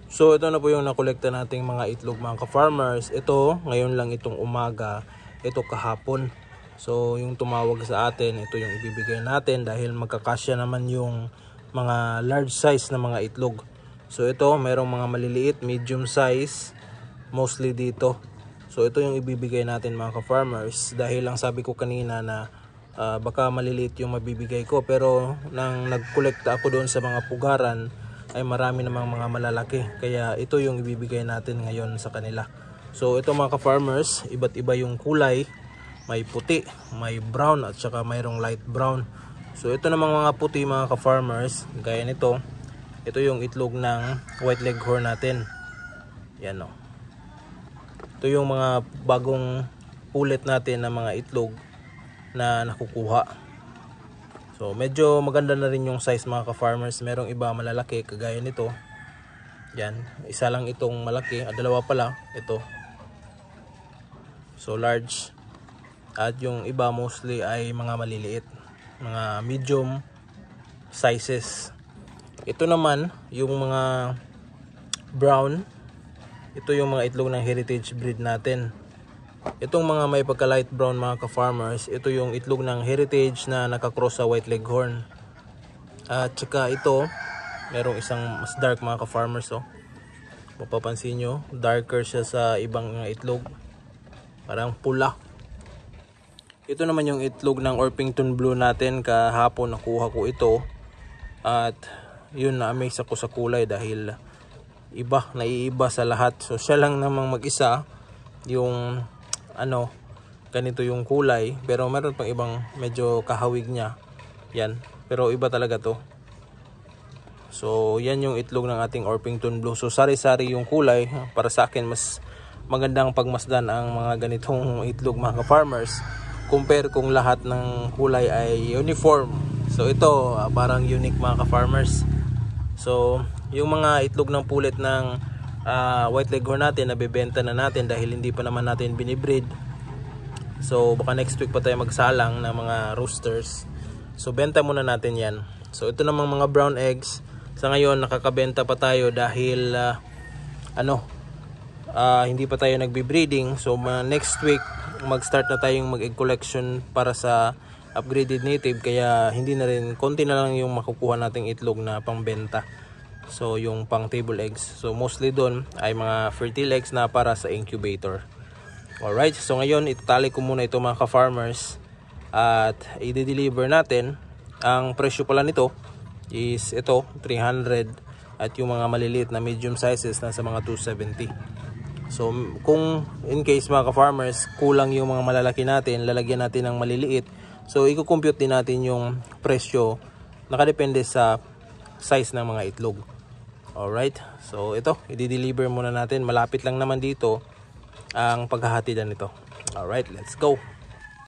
So ito na po yung nakolekta nating mga itlog mga ka-farmers. Ito ngayon lang itong umaga, ito kahapon. So yung tumawag sa atin, ito yung ibibigay natin dahil magkakasya naman yung mga large size na mga itlog. So ito merong mga maliliit, medium size, mostly dito. So ito yung ibibigay natin mga ka-farmers dahil lang sabi ko kanina na baka maliliit yung mabibigay ko, pero nang nagkolekta ako doon sa mga pugaran ay marami namang mga malalaki, kaya ito yung ibibigay natin ngayon sa kanila. So ito mga ka-farmers, iba't iba yung kulay, may puti, may brown at saka mayroong light brown. So ito namang mga puti mga ka-farmers, gaya nito, ito yung itlog ng white leghorn natin. Yan o. Ito yung mga bagong ulit natin na mga itlog na nakukuha. So medyo maganda na rin yung size mga ka-farmers. Merong iba malalaki kagaya nito. Yan, isa lang itong malaki, dalawa pala ito. So large. At yung iba mostly ay mga maliliit, mga medium sizes. Ito naman yung mga brown. Ito yung mga itlog ng heritage breed natin. Itong mga may pagka light brown mga ka-farmers, ito yung itlog ng heritage na nakakross sa white leghorn. At saka ito, merong isang mas dark mga ka-farmers. Oh. Mapapansin nyo, darker siya sa ibang itlog. Parang pula. Ito naman yung itlog ng Orpington Blue natin. Kahapon nakuha ko ito. At yun, na-amaze ako sa kulay dahil iba, naiiba sa lahat. So siya lang namang mag-isa yung ganito yung kulay, pero meron pang ibang medyo kahawig niya. Yan, pero iba talaga to. So yan yung itlog ng ating Orpington Blue. So sari-sari yung kulay. Para sa akin mas magandang pagmasdan ang mga ganitong itlog mga ka-farmers compare kung lahat ng kulay ay uniform. So ito parang unique mga ka-farmers. So yung mga itlog ng pulit ng white leghorn natin, nabibenta na natin dahil hindi pa naman natin binibreed. So baka next week pa tayo magsalang ng mga roosters. So benta muna natin yan. So ito namang mga brown eggs, sa ngayon nakakabenta pa tayo dahil hindi pa tayo nagbe-breeding. So next week mag-start na tayong mag-egg collection para sa upgraded native, kaya hindi na rin, konti na lang yung makukuha nating itlog na pangbenta. So yung pang table eggs, so mostly doon ay mga fertile eggs na para sa incubator. Alright, so ngayon itali ko muna ito mga ka-farmers at i-deliver natin. Ang presyo pala nito is ito 300 at yung mga maliliit na medium sizes nasa mga 270. So kung in case mga ka-farmers kulang yung mga malalaki natin, lalagyan natin ng maliliit, so i-compute din natin yung presyo, nakadepende sa size ng mga itlog. Alright, so ito, i-deliver muna natin. Malapit lang naman dito ang paghahatidan nito. Alright, let's go.